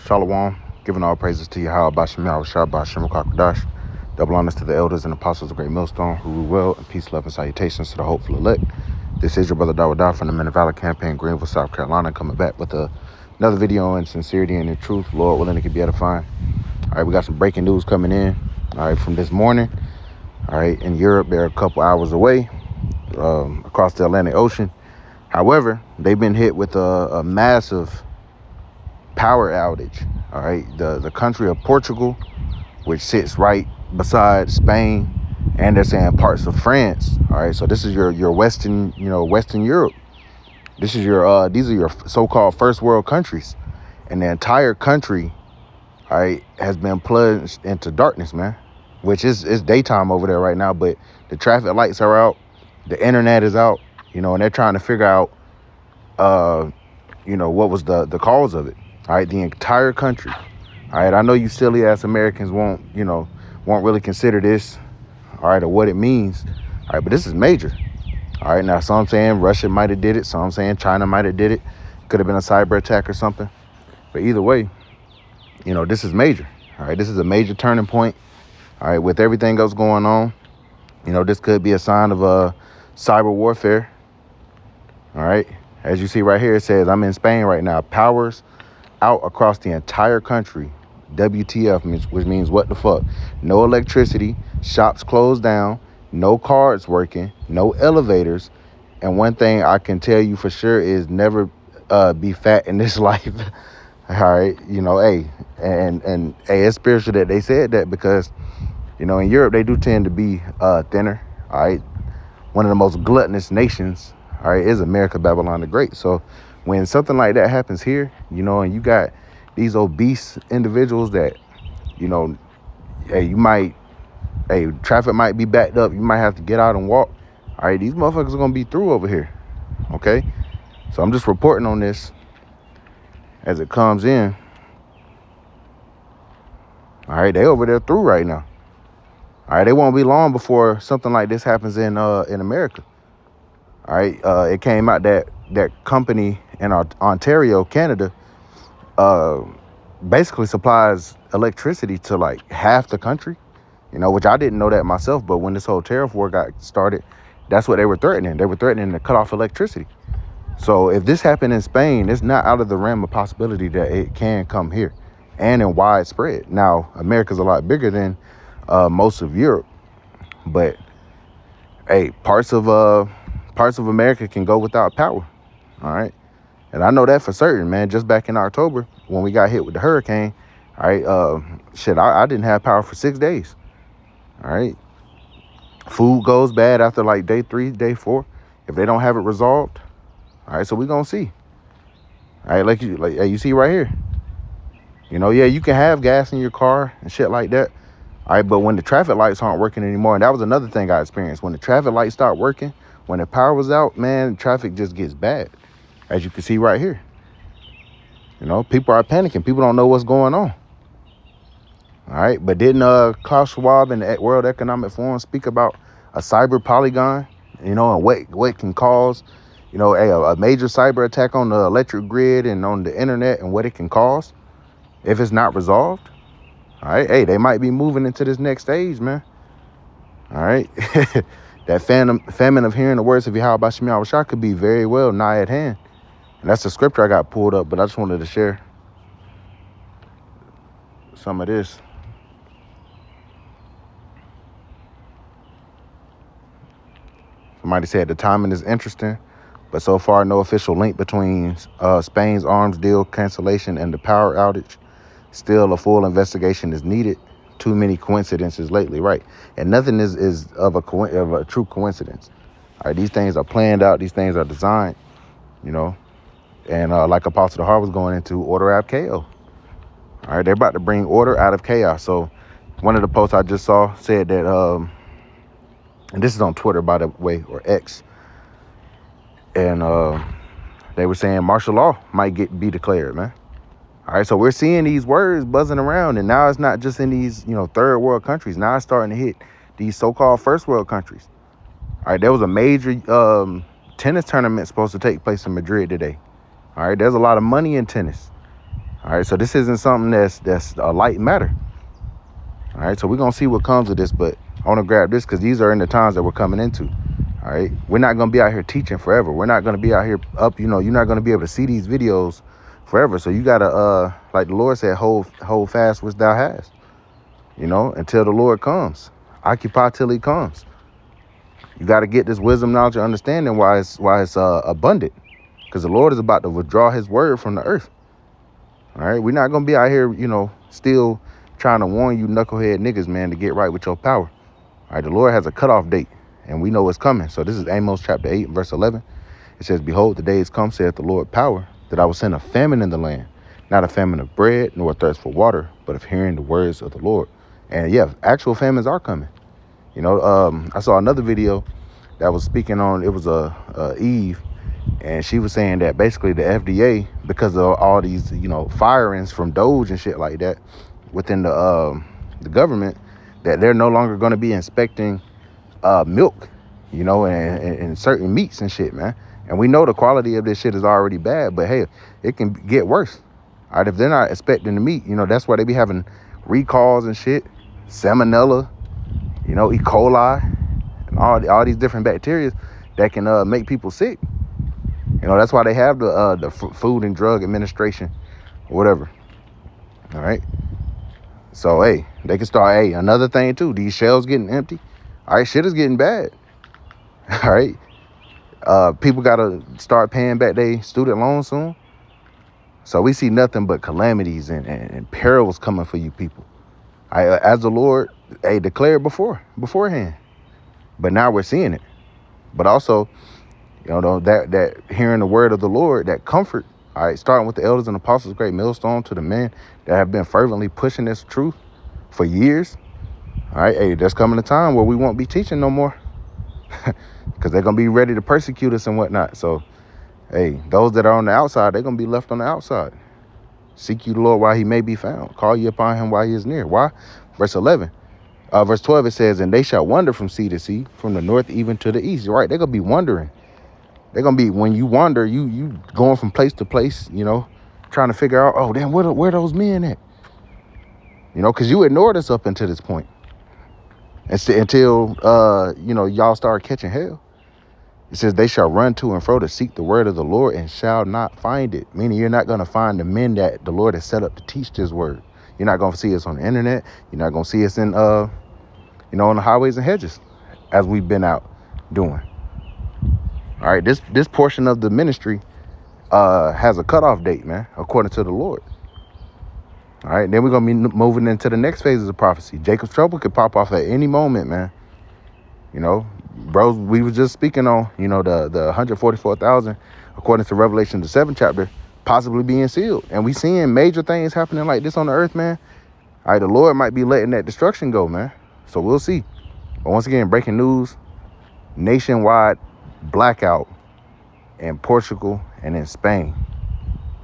Shalom, giving all praises to Yahweh Bashem Yahushua Bashem Kakadash. Double honors to the elders and apostles of Great Millstone who rule well, and peace, love, and salutations to the hopeful elect. This is your brother Dawadah from the Men of Valor campaign, Greenville, South Carolina, coming back with another video in sincerity and in truth. Lord willing, it can be edifying. All right, we got some breaking news coming in. All right, from this morning. All right, in Europe, they're a couple hours away across the Atlantic Ocean. However, they've been hit with a massive power outage. All right, the country of Portugal, which sits right beside Spain, and they're saying parts of France. All right, so this is your Western Europe. This is these are your so-called first world countries, and the entire country, all right, has been plunged into darkness, man. Which is daytime over there right now, but the traffic lights are out, the internet is out, and they're trying to figure out, what was the cause of it. All right, the entire country. All right, I know you silly ass Americans won't really consider this, all right, or what it means. All right, but this is major. All right, now some saying Russia might have did it, some saying China might have did it. Could have been a cyber attack or something. But either way, this is major. All right, this is a major turning point. All right, with everything else going on, this could be a sign of cyber warfare. All right, as you see right here, it says I'm in Spain right now. Powers out across the entire country. WTF, which means what the fuck. No electricity, shops closed down, no cards working, no elevators. And one thing I can tell you for sure is never be fat in this life. All right, hey, and it's spiritual that they said that because, in Europe, they do tend to be thinner. All right, one of the most gluttonous nations, all right, is America, Babylon the Great. So when something like that happens here, and you got these obese individuals that, traffic might be backed up. You might have to get out and walk. All right, these motherfuckers are going to be through over here. Okay, so I'm just reporting on this as it comes in. All right, they over there through right now. All right, they won't be long before something like this happens in America. All right, it came out that company in Ontario, Canada, basically supplies electricity to like half the country, which I didn't know that myself. But when this whole tariff war got started, that's what they were threatening. They were threatening to cut off electricity. So if this happened in Spain, it's not out of the realm of possibility that it can come here and in widespread. Now, America's a lot bigger than most of Europe, but hey, parts of America can go without power. All right, and I know that for certain, man. Just back in October when we got hit with the hurricane, all right, I didn't have power for 6 days. All right, food goes bad after like day 3, day 4 if they don't have it resolved. All right, so we gonna see. All right, like you see right here. Yeah, you can have gas in your car and shit like that. All right, but when the traffic lights aren't working anymore, and that was another thing I experienced. When the traffic lights start working, when the power was out, man, traffic just gets bad. As you can see right here. People are panicking. People don't know what's going on. All right, but didn't Klaus Schwab and the World Economic Forum speak about a cyber polygon, and what can cause, a major cyber attack on the electric grid and on the internet and what it can cause if it's not resolved? All right, hey, they might be moving into this next stage, man. All right, that famine of hearing the words of Yahweh Bashem Yahushua could be very well nigh at hand. And that's the scripture I got pulled up, but I just wanted to share some of this. Somebody said the timing is interesting, but so far no official link between Spain's arms deal cancellation and the power outage. Still, a full investigation is needed. Too many coincidences lately, right? And nothing is of a true coincidence. All right, these things are planned out. These things are designed, And like Apostle Har was going into, order out of chaos. All right, they're about to bring order out of chaos. So one of the posts I just saw said that, and this is on Twitter, by the way, or X, and they were saying martial law might be declared, man. All right, so we're seeing these words buzzing around, and now it's not just in these, third world countries. Now it's starting to hit these so-called first world countries. All right, there was a major tennis tournament supposed to take place in Madrid today. All right, there's a lot of money in tennis. All right, so this isn't something that's a light matter. All right, so we're gonna see what comes of this, but I want to grab this because these are in the times that we're coming into. All right, we're not gonna be out here teaching forever. We're not gonna be out here up. You're not gonna be able to see these videos forever. So you gotta, like the Lord said, hold fast which thou hast. Until the Lord comes. Occupy till He comes. You got to get this wisdom, knowledge, and understanding why it's abundant, because the Lord is about to withdraw His word from the earth. All right, we're not gonna be out here, still trying to warn you knucklehead niggas, man, to get right with your power. All right, the Lord has a cutoff date, and we know it's coming. So this is Amos chapter 8, verse 11. It says, "Behold, the days come, saith the Lord power, that I will send a famine in the land, not a famine of bread, nor a thirst for water, but of hearing the words of the Lord." And yeah, actual famines are coming. I saw another video that was speaking on, it was Eve, and she was saying that basically the FDA, because of all these, firings from Doge and shit like that within the government, that they're no longer going to be inspecting milk, and certain meats and shit, man. And we know the quality of this shit is already bad, but hey, it can get worse. All right, if they're not inspecting the meat, that's why they be having recalls and shit, salmonella, E. coli, and all these different bacteria that can make people sick. That's why they have the Food and Drug Administration or whatever. All right. So, hey, they can start, another thing too, these shelves getting empty. All right, shit is getting bad. All right. People got to start paying back their student loans soon. So we see nothing but calamities and perils coming for you people. As the Lord, declared beforehand. But now we're seeing it. But also, that hearing the word of the Lord, that comfort, all right, starting with the elders and apostles, great millstone, to the men that have been fervently pushing this truth for years. All right, there's coming a time where we won't be teaching no more, because they're going to be ready to persecute us and whatnot. So, those that are on the outside, they're going to be left on the outside. Seek you the Lord while He may be found. Call ye upon Him while He is near. Why? Verse 12, it says, "And they shall wander from sea to sea, from the north even to the east." Right, they're going to be wandering. They're going to be, when you wander, you going from place to place, trying to figure out, oh, damn, where those men at? Because you ignored us up until this point. Until y'all start catching hell. It says, "They shall run to and fro to seek the word of the Lord and shall not find it." Meaning you're not going to find the men that the Lord has set up to teach this word. You're not going to see us on the internet. You're not going to see us in, on the highways and hedges as we've been out doing. All right, this portion of the ministry has a cutoff date, man, according to the Lord. All right, then we're going to be moving into the next phases of prophecy. Jacob's trouble could pop off at any moment, man. Bros, we were just speaking on, the 144,000, according to Revelation, the 7th chapter, possibly being sealed. And we seeing major things happening like this on the earth, man. All right, the Lord might be letting that destruction go, man. So we'll see. But once again, breaking news, nationwide blackout in Portugal and in Spain.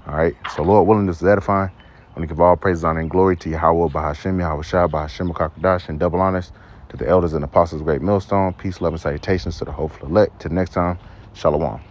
All right, so Lord willing, this is edifying. I want to give all praise, honor, and glory to Yahweh, Bahashem, Yahweh Shah, Bahashem, Kakadash, and double honors to the elders and apostles of great millstone. Peace, love, and salutations to the hopeful elect. Till next time, Shalom.